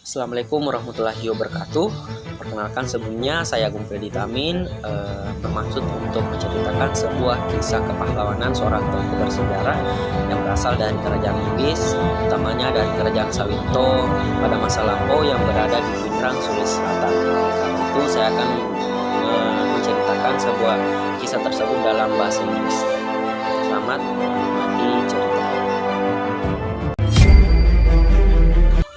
Assalamualaikum warahmatullahi wabarakatuh. Perkenalkan sebelumnya saya Agung Freddy Tamin, bermaksud untuk menceritakan sebuah kisah kepahlawanan seorang tokoh bersejarah yang berasal dari kerajaan Bugis, utamanya dari kerajaan Sawito pada masa lampau yang berada di Pindrang, Sulawesi Selatan. Karena itu saya akan menceritakan sebuah kisah tersebut dalam bahasa Inggris. Selamat menikmati cerita.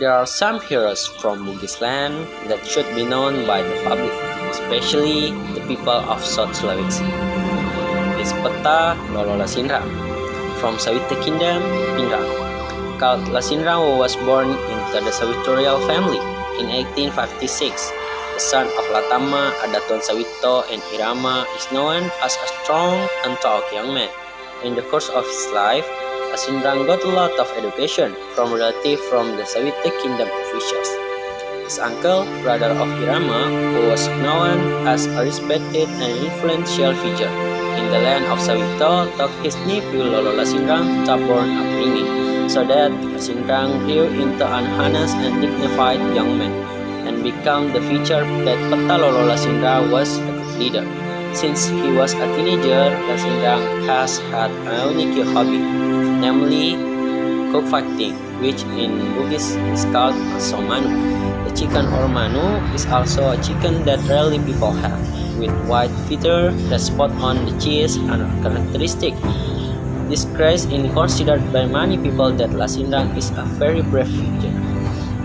There are some heroes from Bugis land that should be known by the public, especially the people of South Sulawesi. This Peta Lolo Lasindrang from Sawito Kingdom, Pindrang. Count Lasindrang was born into the Sawitorial family in 1856. The son of Latama, Adaton Sawito, and Irama is known as a strong and tall young man. In the course of his life, Lasindrang got a lot of education from relatives from the Sawito Kingdom officials. His uncle, brother of Irama, who was known as a respected and influential figure in the land of Sawito, taught his nephew Lolo Lasindrang stubborn upbringing, so that Lasindrang grew into an honest and dignified young man, and became the feature that Peta Lolo Lasindrang was a good leader. Since he was a teenager, Lasindrang has had a unique hobby, namely cockfighting, which in Bugis is called somanu. The chicken or manu is also a chicken that rarely people have, with white feather that spot on the chest and characteristic. This craze is considered by many people that Lasindrang is a very brave figure.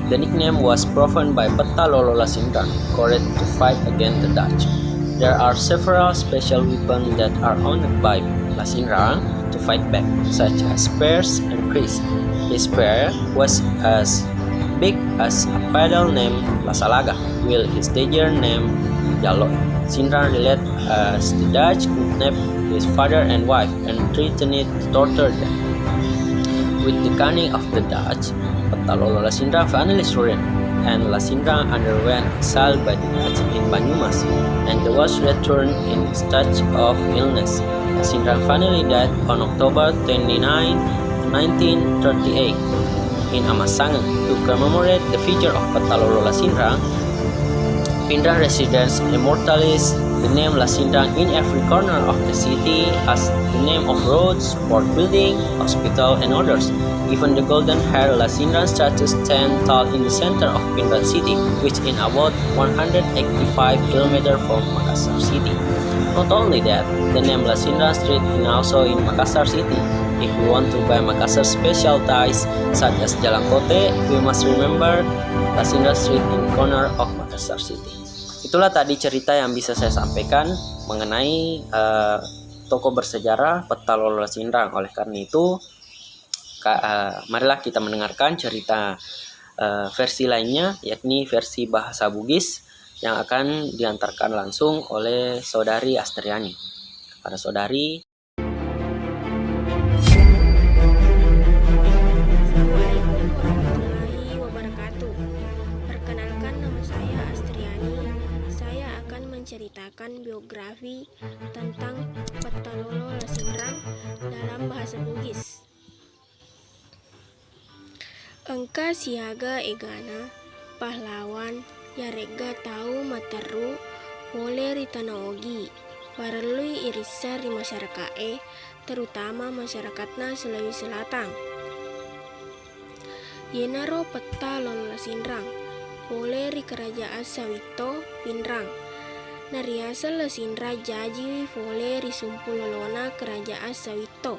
The nickname was proven by Peta Lolo Lasindrang, courage to fight against the Dutch. There are several special weapons that are owned by Lasindrang to fight back, such as spears and kris. His spear was as big as a paddle named Lasalaga, while his dagger named Jaloi. Lasindrang related as the Dutch kidnapped his father and wife and threatened to torture them. With the cunning of the Dutch, Peta Lolo Lasindrang finally surrendered, and Lasindrang underwent exile by the Dutch in Banyumas, and was returned in stage of illness. Lasindrang finally died on October 29, 1938 in Amasangan. To commemorate the figure of Peta Lolo Lasindrang, Pindrang residents immortalize the name Lasindrang in every corner of the city as the name of roads, port building, hospital, and others. Even the golden-haired Lasindrang statue stands tall in the center of Pindrang city, which is about 185 km from Makassar city. Not only that, the name Lasindrang Street is also in Makassar city. If we want to buy Makassar special ties such as Jalan Kote, we must remember Lasindrang Street in corner of Makassar city. Itulah tadi cerita yang bisa saya sampaikan mengenai tokoh bersejarah Peta Lolo Lasindrang. Oleh karena itu, marilah kita mendengarkan cerita versi lainnya, yakni versi bahasa Bugis yang akan diantarkan langsung oleh Saudari Astriani. Kepada Saudari. Assalamualaikum warahmatullahi wabarakatuh. Perkenalkan, nama saya Astriani. Saya akan menceritakan biografi tentang Peta Lolo Lasindrang dalam bahasa Bugis. Engka siaga egana, pahlawan, yarega tahu materu, boleh ritanaogi, parelui irisa di masyarakat terutama masyarakatna Sulawesi Selatan. Yenaro Peta Lolo Lasindrang, boleh ri kerajaan Sawito, Pindrang. Nariasa Lasindrang jaji boleh ri sumpu lolona kerajaan Sawito.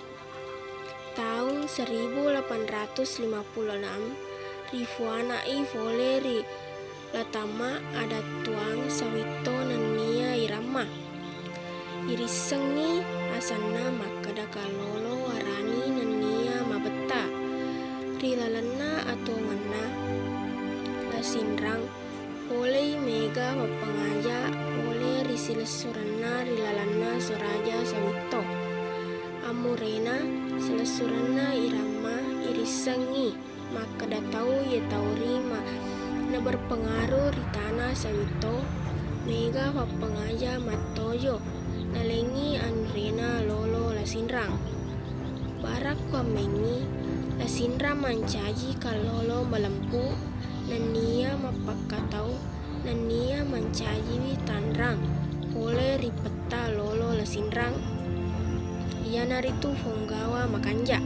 Tahun 1856, rifuanai voleri Latama ada tuang Sawito nania Irama. Irisengi asanna makada kalolo warani nania mabeta. Rilalana atau ngana Lasindrang oleh mega papangaja oleh risilesurana rilalana soraja Sawito. Amurena selesurana Irama irisengi maka datau ye tauri na berpengaruh di tanah Sawito mega papangaja matojo nalengi Andrena Lolo Lasindrang barak pamengi Lasindrang mancaji kalolo malempu Nania mapakatau, nania mencaji tanrang, oleh ripeta lolo lesinrang, ia naritu fonggawa makanja.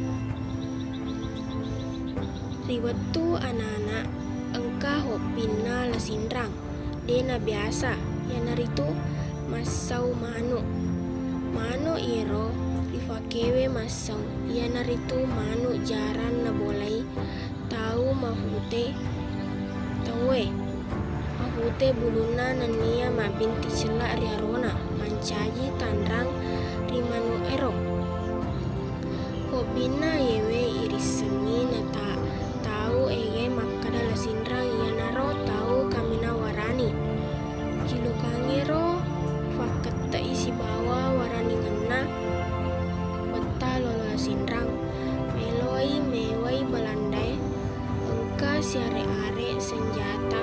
Riwetu anak-anak, engka hopina lesinrang, dena biasa, ia naritu masau manu. Manu iro rifakewe masau, ia naritu manu jaran na bolai, tahu mahute, tawe. Mahute buluna nania mabinti celak riarona, mancaji tanrang rimanu ero. Hobina yewe iriseni na tahu ege makada lesinrang ia naro tahu kamina warani. Kilukangero fakata isi bawa warani ngena, beta lolo lesinrang, meloi mewai belandai, engka siare-are senjata,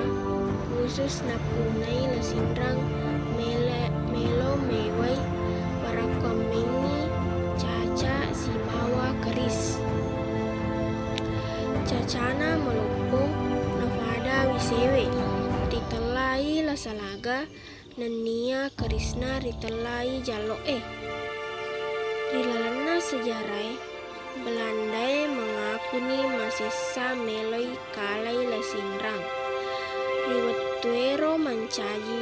khusus napunai lesinrang, melo mewai, para komengi, caca si bawa keris. Cacana melopo, nafada wisewe, ritelai lasalaga, nenia kerisna ritelai jaloe. Rilalana sejarai, Belandai mengakuni masisa meloi kalai lesinrang. Riwetuero mancaji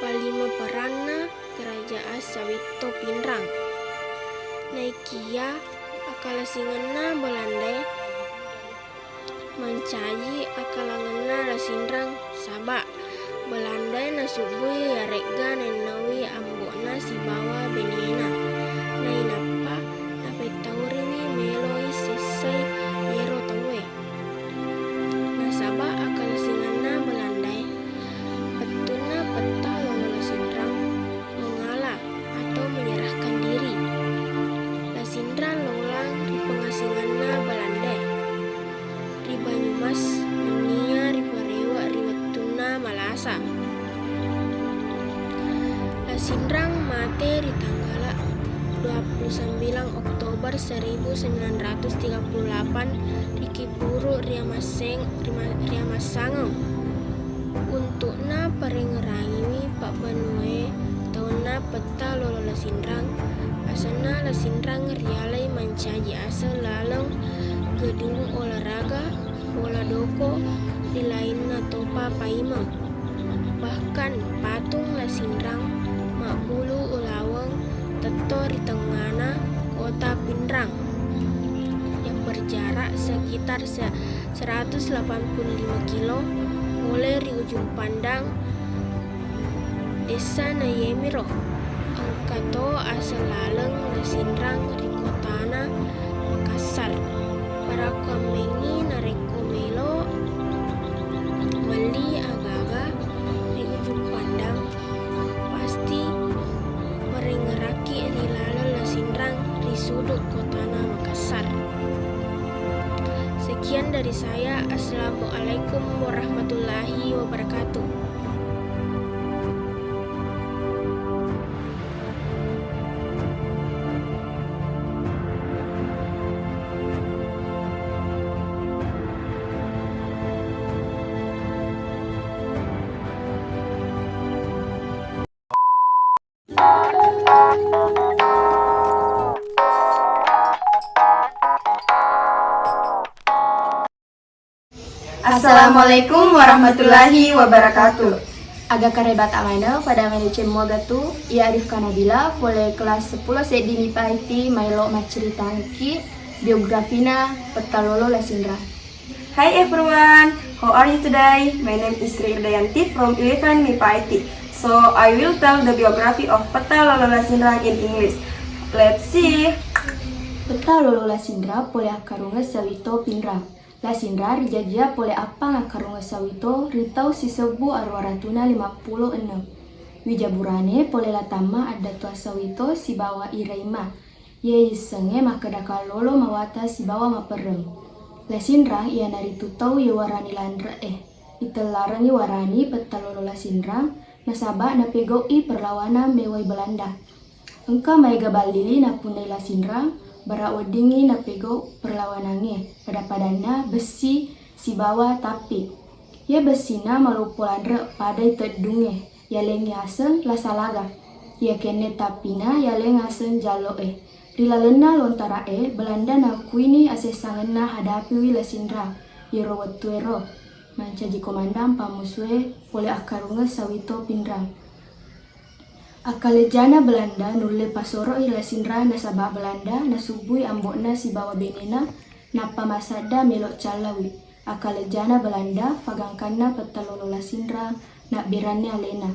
palima perana kerajaan sawito pinrang. Naikia akala singena Belandai mancaji akalangena lesinrang sabak. Belandai nasubui yarega nenawi ambona si bawa benena. Nainapa napetauriwi meloi sesai yero tawe. Nasaba akal singana Belandai petuna peta lolo lesinrang mengalah atau menyerahkan diri. Lesinrang lolang di pengasingana Belandai. Di Banyumas nenia ribarewa riwetuna malasa. Lesinrang mate di tanggal 29 Oktober 1938 di Kipuru Riamasangeng. Untukna parengerangiwi Pak Banue tauna peta lolo lesinrang, asana lesinrang rialai mancaji asal laleng gedung olahraga bola doko di lainna topa paimeng. Bahkan patung lesinrang makbulu ulaweng teto di tengana kota Pinrang yang berjarak sekitar 185 kilo mulai di ujung pandang desa Nayemiro. Angkato asal laleng lesinrang di kotana Makassar. Para komengi nareko melo meli agaga di ujung pandang pasti merengeraki di lalu lesinrang di sudut kotana Makassar. Sekian dari saya. Assalamualaikum warahmatullahi wabarakatuh. Assalamualaikum warahmatullahi wabarakatuh. Agak karebat amana pada manajem mogatu ia Arif Kanabila boleh kelas 10 sedi MIPA IT mailo macerita niki biografina petalolo lesinra. Hi everyone, how are you today? My name is Sri Irdayanti from 11 MIPA IT. So I will tell the biography of Petalolo Lesinrang in English. Let's see. Petalolo lesinra boleh akarunga sawito pinrang. Lesinra rijajia boleh apa ngakarunga sawito ritau sisebu arwaratuna 56. Wijaburane boleh latama ada tua sawito si bawa iraima. Ye isenge makadaka lolo mawata si bawa mapereng. Lesinrang ia naritu tau ye warani landra itelarang ye warani petalolo lesinrang nasaba napegoi perlawanan mewai Belanda. Engka maiga balili napunai lesinrang bara wedingi napego perlawanannya pada padana besi si bawa tapi. Ye besina malupulan re padai tedunge, yaleng yaseng la salaga. Ye kene tapina yaleng aseng jalo Rilalena lontara Belanda na kuini asesangena hadapi wi lasindra. Yero wetuero. Mancaji komandang pamusue pole akarunga sawito pindrang. Akalejana Belanda nulle pasoro lasindra nasaba Belanda nasubui ambokna si bawa benena napa masada melok calawi. Akalejana Belanda fagangkanna petalolo lasindra nak birannya alena.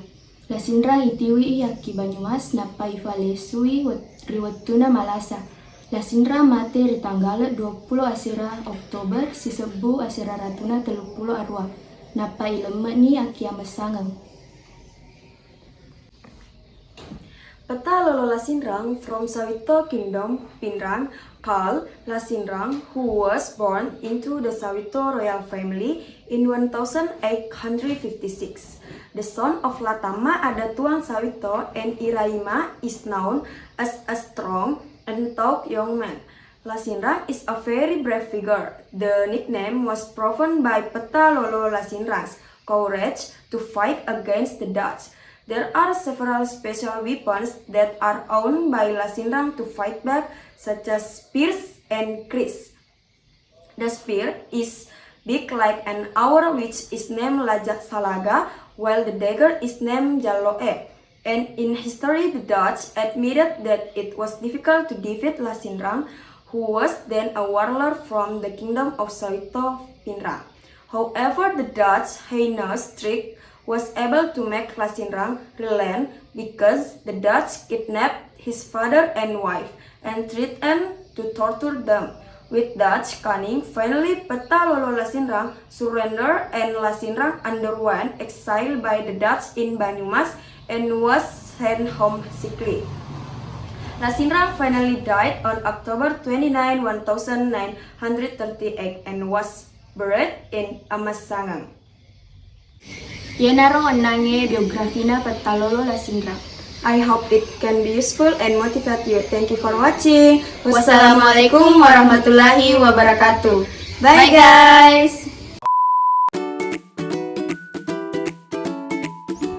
Lasindra itiwi yaki Banyumas napa ivalesui riwetuna Malasa. Lasindra mate di tanggal 20 asira Oktober sisebu asira ratuna 30 arwa. Napa ilemme ni aki amesangang. Peta Lolo Lasindrang from Sawito Kingdom, Pindrang, called Lasindrang, who was born into the Sawito royal family in 1856. The son of Latama Adatuang Sawito and Iraima is known as a strong and tough young man. Lasindrang is a very brave figure. The nickname was proven by Peta Lolo Lasindrang's courage to fight against the Dutch. There are several special weapons that are owned by Lasindrang to fight back, such as spears and kris. The spear is big like an oar, which is named Lajak Salaga, while the dagger is named Jaloe. And in history, the Dutch admitted that it was difficult to defeat Lasindrang, who was then a warlord from the kingdom of Sawito Pindrang. However, the Dutch Heinous trick was able to make Lasindrang relent because the Dutch kidnapped his father and wife and threatened to torture them. With Dutch cunning, finally Peta Lolo Lasindrang surrendered and Lasindrang underwent exile by the Dutch in Banyumas and was sent home sickly. Lasindrang finally died on October 29, 1938 and was buried in Amasangang. Yenaro anange biografina Peta Lolo Lasindrang. I hope it can be useful and motivate you. Thank you for watching. Wassalamualaikum warahmatullahi wabarakatuh. Bye guys.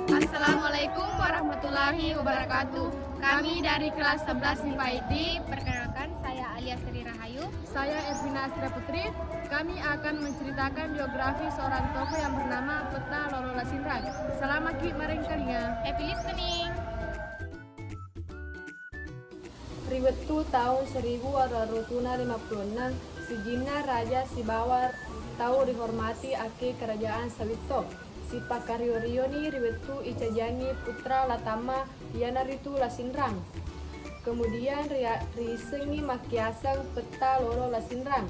Assalamualaikum warahmatullahi wabarakatuh. Kami dari kelas 11 MIPA IT. Perkenalkan, saya Alia Sri Rahayu. Saya Ervina Asra Putri. Kami akan menceritakan biografi seorang tokoh yang bernama Peta Lolo Lasindrang. Selamat merengkalinya. Happy listening. Riwetu tahun 1856, Sijina Raja Sibawar tahu dihormati ake kerajaan Sawito. Si Pakariorioni Riwetu Icajani putra Latama Yanaritu Lasindrang. Kemudian risengi makiasang Peta Lolo Lasindrang.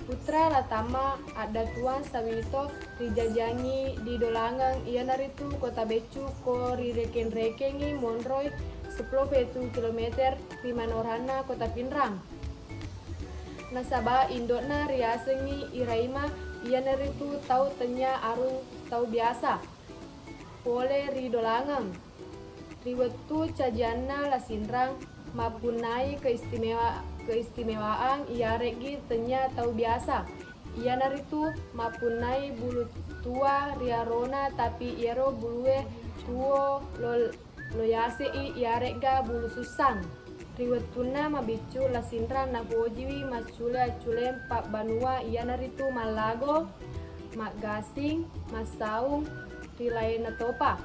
Putra Latama ada tuan Sawito rijajangi di Dolangang Yanaritu kota Becu ko rireken-rekengi Monroy 10 km Rimanorana kota Pindrang. Nasaba indokna riasengi Iraima Yanaritu tau tenya arung tau biasa. Pole ridolangang. Riwetu cajana Lasindrang mapunai keistimewaan iaregi tenya tau biasa. Yanaritu mapunai bulu tua riarona tapi iero bulue tuo loyase iarega bulu susang. Riwetuna mabicu Lasindrang nabojiwi macule culem pak banua Yanaritu malago mak gasing masaung rilai natopa.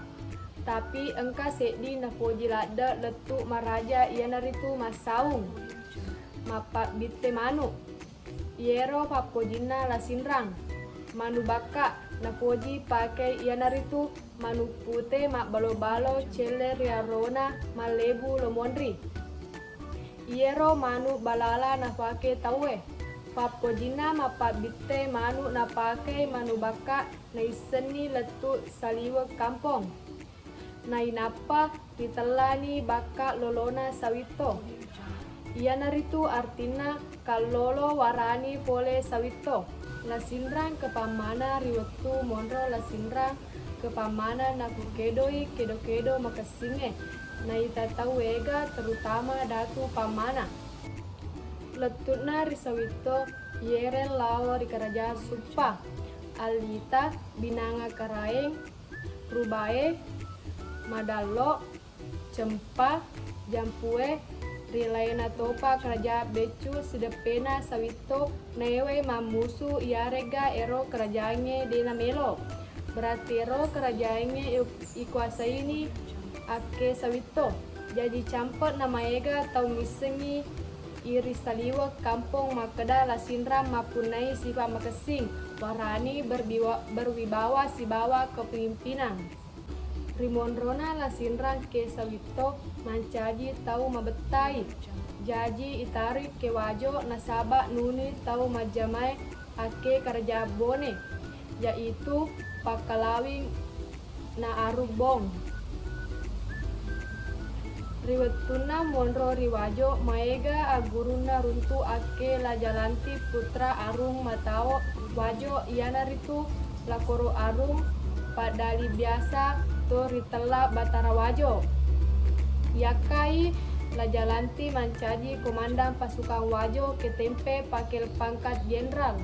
Tapi engka sedi napoji lada letu maraja Yanaritu masaung mapak bite manu iero papojina Lasindrang manu baka napoji pakai Yanaritu manu pute mak balo-balo cele riarona malebu lomondri iero manu balala napake tawe papojina mapa bite manu napake manu baka naiseni letu saliwe kampong nainapa ditelani baka lolona Sawito. Yanaritu artina kalolo warani pole Sawito. Lasindrang kepamana riwetu monro Lasindrang kepamana nakukedoi kedo-kedo makasinge naitatawega terutama datu pamana. Letutna risawito Yere lao di kerajaan Supa, Alita binanga Karaeng, Rubae, Madalo, Cempa, Jampue, Rilaina topa kerajaan Becu sedepena sawito newe mamusu iarega ero kerajaannya dena melo. Berarti ero kerajaannya ikuasai ini ake sawito. Jadi campur nama ega tau misengi iri saliwa kampung makeda lasindra mapunai sipa makesing warani berwibawa sibawa kepemimpinan. Rimonrona lasindra ke sawito mancaji tau mabetai jaji itari ke wajo nasaba nuni tau majamai ake kerja bone yaitu pakalawing na arubong. Riwetuna monro riwajo maega aguruna runtu ake la jalanti putra arung matao wajo iana ritu lakoro arung padali biasa to ritela batara wajo yakai la jalanti mancaji komandan pasukan wajo ke tempe pakel pangkat jenderal.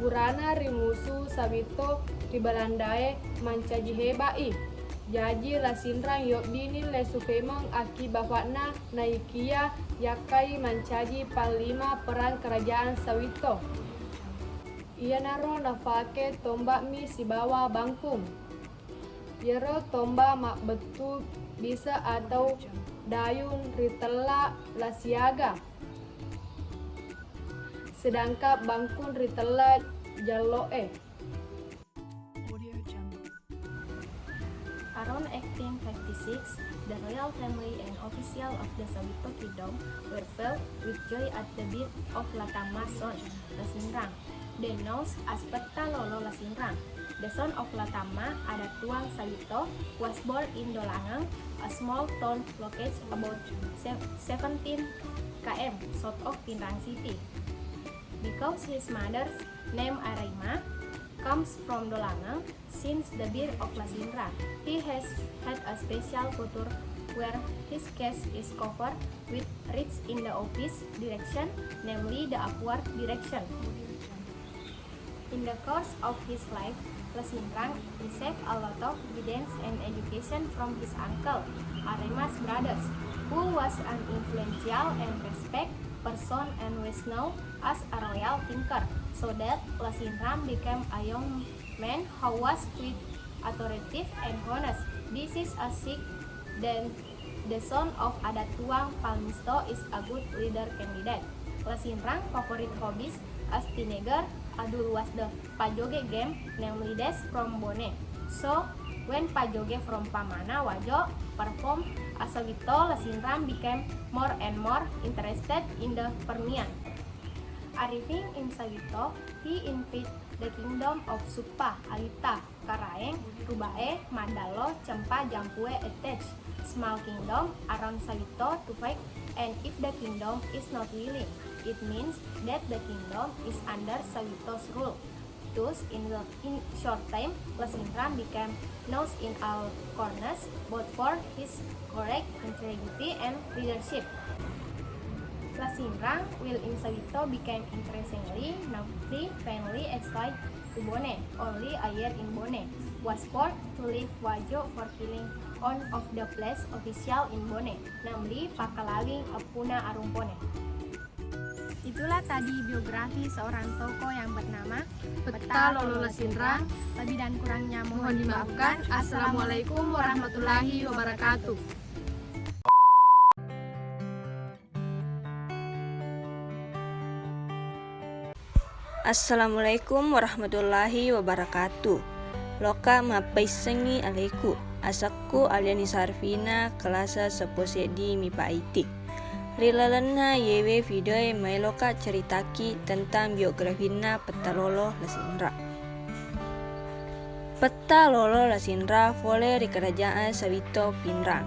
Urana rimusu sawito ribalandae mancaji hebai jaji lasindra yok bini le sukemang aki bapakna naikia yakai mancaji panglima perang kerajaan sawito. Ia naro nafake tombak mi si bawah bangkung. Yero tombak mak betul bisa atau dayun ritela lasiaga. Sedangkan bangkun ritela jaloe. Around 1856, the royal family and official of the Sawito Kingdom were filled with joy at the birth of Latama's son, Lasinrang. They known as Peta Lolo Lasinrang. The son of Latama, Adatuang Sawito, was born in Dolangang, a small town located about 17 km south of Pinrang City. Because his mother's name Araima comes from Dolangang, since the birth of Lasinrang, he has had a special culture where his case is covered with rich in the opposite direction, namely the upward direction. In the course of his life, Lasinrang received a lot of guidance and education from his uncle, Arema's brothers, who was an influential and respected person and was known as a royal thinker, so that Lasinrang became a young man who was quick, authoritative, and honest. This is a sign that the son of Adatuang Palmisto is a good leader candidate. Lasinrang favorite hobbies as teenager Adul was the pajoge game, namely dance from Bone. So, when pajoge from Pamana Wajo performed as Sawito, Lasinrang became more and more interested in the Permian. Arriving in Sawito, he invaded the kingdom of Supa, Alita, Karaeng, Rubae, Madalo, Cempa, Jampue, etc. Small kingdom around Sawito to fight, and if the kingdom is not willing, it means that the kingdom is under Sawito's rule. Thus, in short time, Lasinrang became known in all corners, both for his courage, integrity, and leadership. Lasinrang, while in Sawito, became increasingly naughty, finally exiled to Bone. Only a year in Bone, was forced to leave Wajo for killing one of the place official in Bone, namely Pakalawing Apuna Arumpone. Itulah tadi biografi seorang tokoh yang bernama Peta Lolo Lasinrang. Lebih dan kurangnya Mohon dimaafkan. Assalamualaikum warahmatullahi wabarakatuh. Assalamualaikum warahmatullahi wabarakatuh. Loka mapaisengi aleku. Asakku Aliani Sarfina kelasa seposedi mipa IT. Rilalana yewe video mai loka ceritaki tentang biografina Peta Lolo Lasinrang. Peta Lolo Lasinrang fole di kerajaan Sawito Pinrang.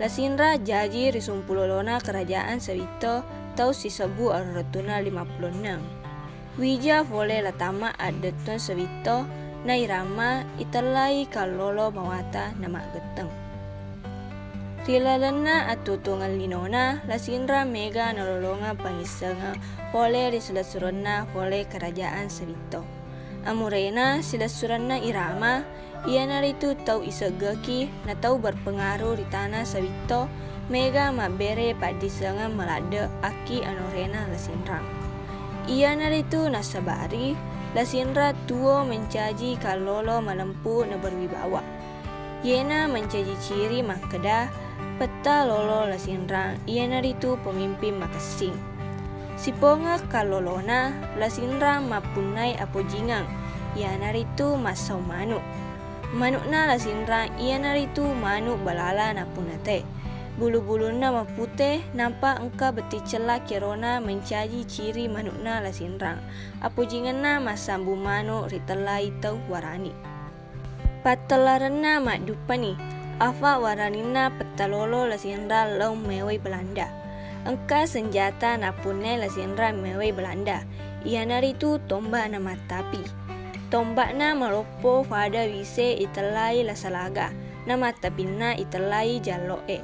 Lasinrang jaji risumpulolona kerajaan Sawito tau sisebu aruratuna 56. Wija fole latama adeton Sawito na irama italai kalolo mawata nama geteng. Tilalana atutungan linona, lasinra mega nololonga pangisanga, pole risulasuranna pole kerajaan Sawito. Amurena silasuranna irama, iana itu tau isagaki na tau berpengaruh di tanah Sawito, mega mabere padisanga melade aki anorena lasinrang. Iana itu nasabari, lasinra tuo mencaji kalolo malempu na berwibawa. Yena mencaji ciri makeda, peta lolo lasinrang, iana itu pemimpin makasing. Siponga kalolona, lasinrang mapunai apojingang, iana itu masau manuk. Manukna lasinrang, iana itu manuk balala napunate. Bulu-buluna mapute, nampak engka beti celak kirona mencaji ciri manukna lasinrang. Apojinganna masambu manuk ritelai tau warani. Patalarana mak dupani, afa waranina petalolo lasinra lau mewai Belanda. Engka senjata napune lasinra mewai Belanda. Iana itu tombak na matapi. Tombakna malopo pada wise itelai lasalaga, na matapina itelai jaloe.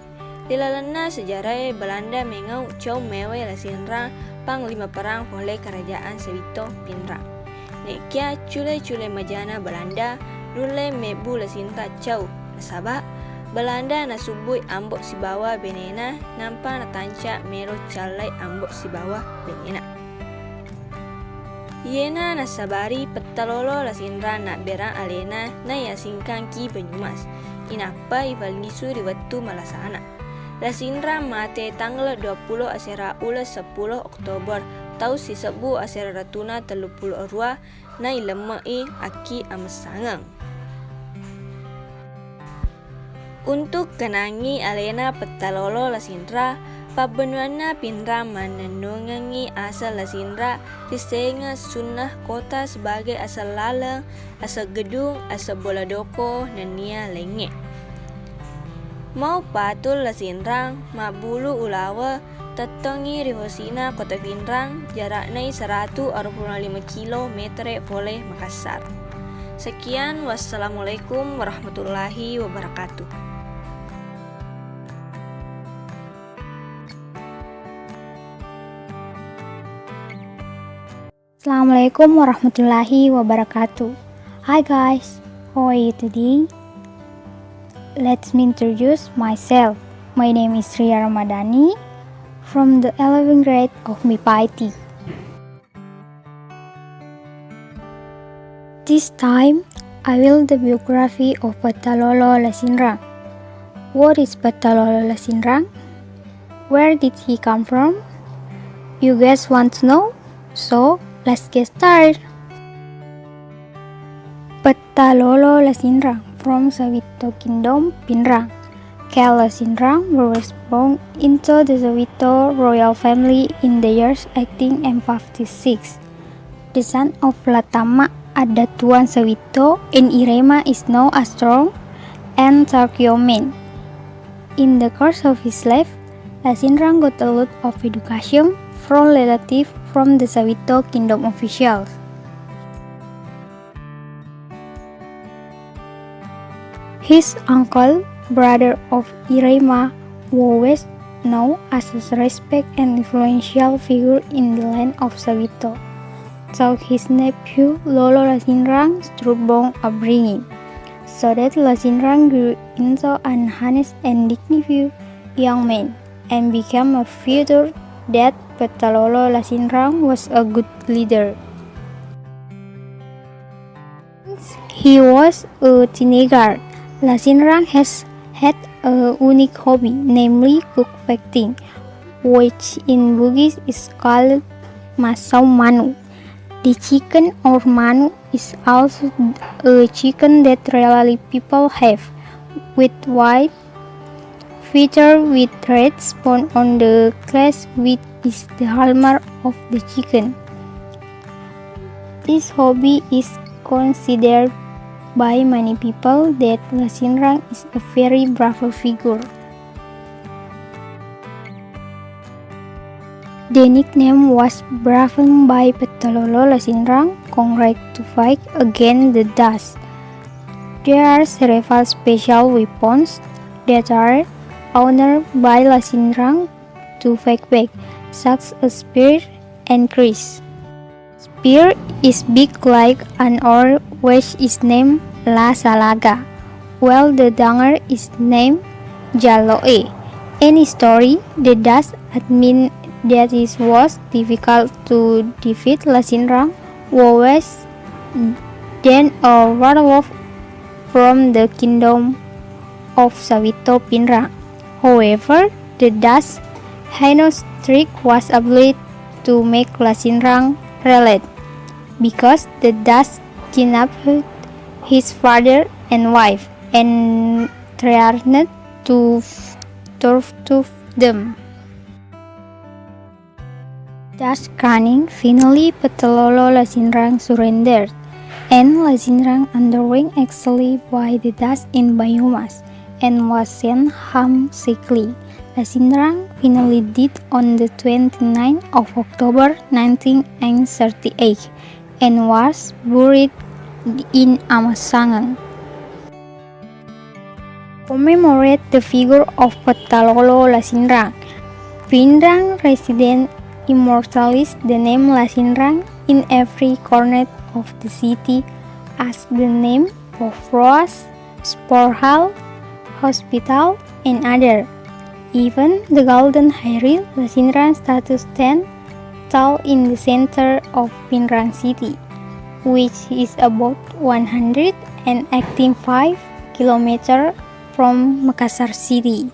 Dilalana sejarah Belanda mengau cau mewai lasinra pang 5 perang oleh kerajaan Sawito Pinrang. Nekia cule-cule majana Belanda nule mebu lasinta cau nasaba Belanda nasubui ambok si bawah benena nampa natanca mero calai ambok si bawah benena. Yena nasabari petalolo lasinra nak berang alena na yasingkan ki Banyumas. Inapa ivalnisu di waktu malasana. Lasinra mate tanggal 20 asera ula 10 Oktober tau si sebu asera ratuna 32 na ilemai aki amesangang. Untuk kenangi alena petalolo lasinra, pabenuanna pinra menenungangi asal lasinra disenga sunnah kota sebagai asal laleng, asal gedung, asal bola doko, dan nia lenge. Mau patul lasinrang, mabulu ulawa, tetongi rihosina kota Pinrang, jaraknya 145 km oleh Makassar. Sekian, wassalamualaikum warahmatullahi wabarakatuh. Assalamualaikum warahmatullahi wabarakatuh. Hi guys, how are you today? Let me introduce myself. My name is Ria Ramadhani from the 11th grade of MIPA IT. This time, I will the biography of Petalolo Lasinrang. What is Petalolo Lasinrang? Where did he come from? You guys want to know? So, let's get started. Petalolo Lasinrang from Sawito Kingdom, Pinrang. Kel Lasinrang was born into the Sawito royal family in the years 1856. The son of Latama Adatuan Sawito and Irema is known as strong and Sarkiomen. In the course of his life, Lasinrang got a lot of education from relatives from the Sawito Kingdom officials. His uncle, brother of Irema, was known as a respected and influential figure in the land of Sawito. So his nephew Lolo Lasinrang stubborn upbringing, so that Lasinrang grew into an honest and dignified young man, and became a figure that Petalolo Lasinrang was a good leader. He was a teenager. Lasinrang has had a unique hobby, namely cookfighting, which in Bugis is called masau manu. The chicken or manu is also a chicken that rarely people have, with white feature with red spot on the crest, which is the hallmark of the chicken. This hobby is considered by many people that Lasinrang is a very brave figure. The nickname was given by Petalolo Lasinrang Congrats to fight against the Dutch. There are several special weapons that are owned by Lasindrang to Fakbek, such as spear and kris. Spear is big like an oar which is named La Salaga, while the danger is named Jaloe. In story, the Dutch admit that it was difficult to defeat Lasindrang, who was then a warlord from the kingdom of Sawito Pinrang. However, the Dutch Hainostric was able to make Lasindrang relent, because the Dutch kidnapped his father and wife and threatened to torture them. Thus cunning, finally Petalolo Lasindrang surrendered, and Lasindrang underwent exile by the Dutch in Banyumas and was sent home sickly. Lasindrang finally died on the 29th of October 1938 and was buried in Amasangan. Commemorate the figure of Petalolo Lasindrang. Pinrang residents immortalize the name Lasindrang in every corner of the city as the name of roads, sport hall, hospital, and other. Even the Golden Hairil Lasindrang statue stands tall in the center of Pinrang City, which is about 185 kilometers from Makassar City.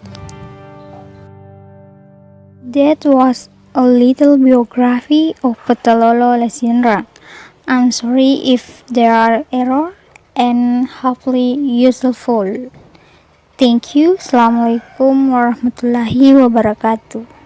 That was a little biography of Petalolo Lasindrang. I'm sorry if there are errors and hopefully useful. Thank you. Assalamualaikum warahmatullahi wabarakatuh.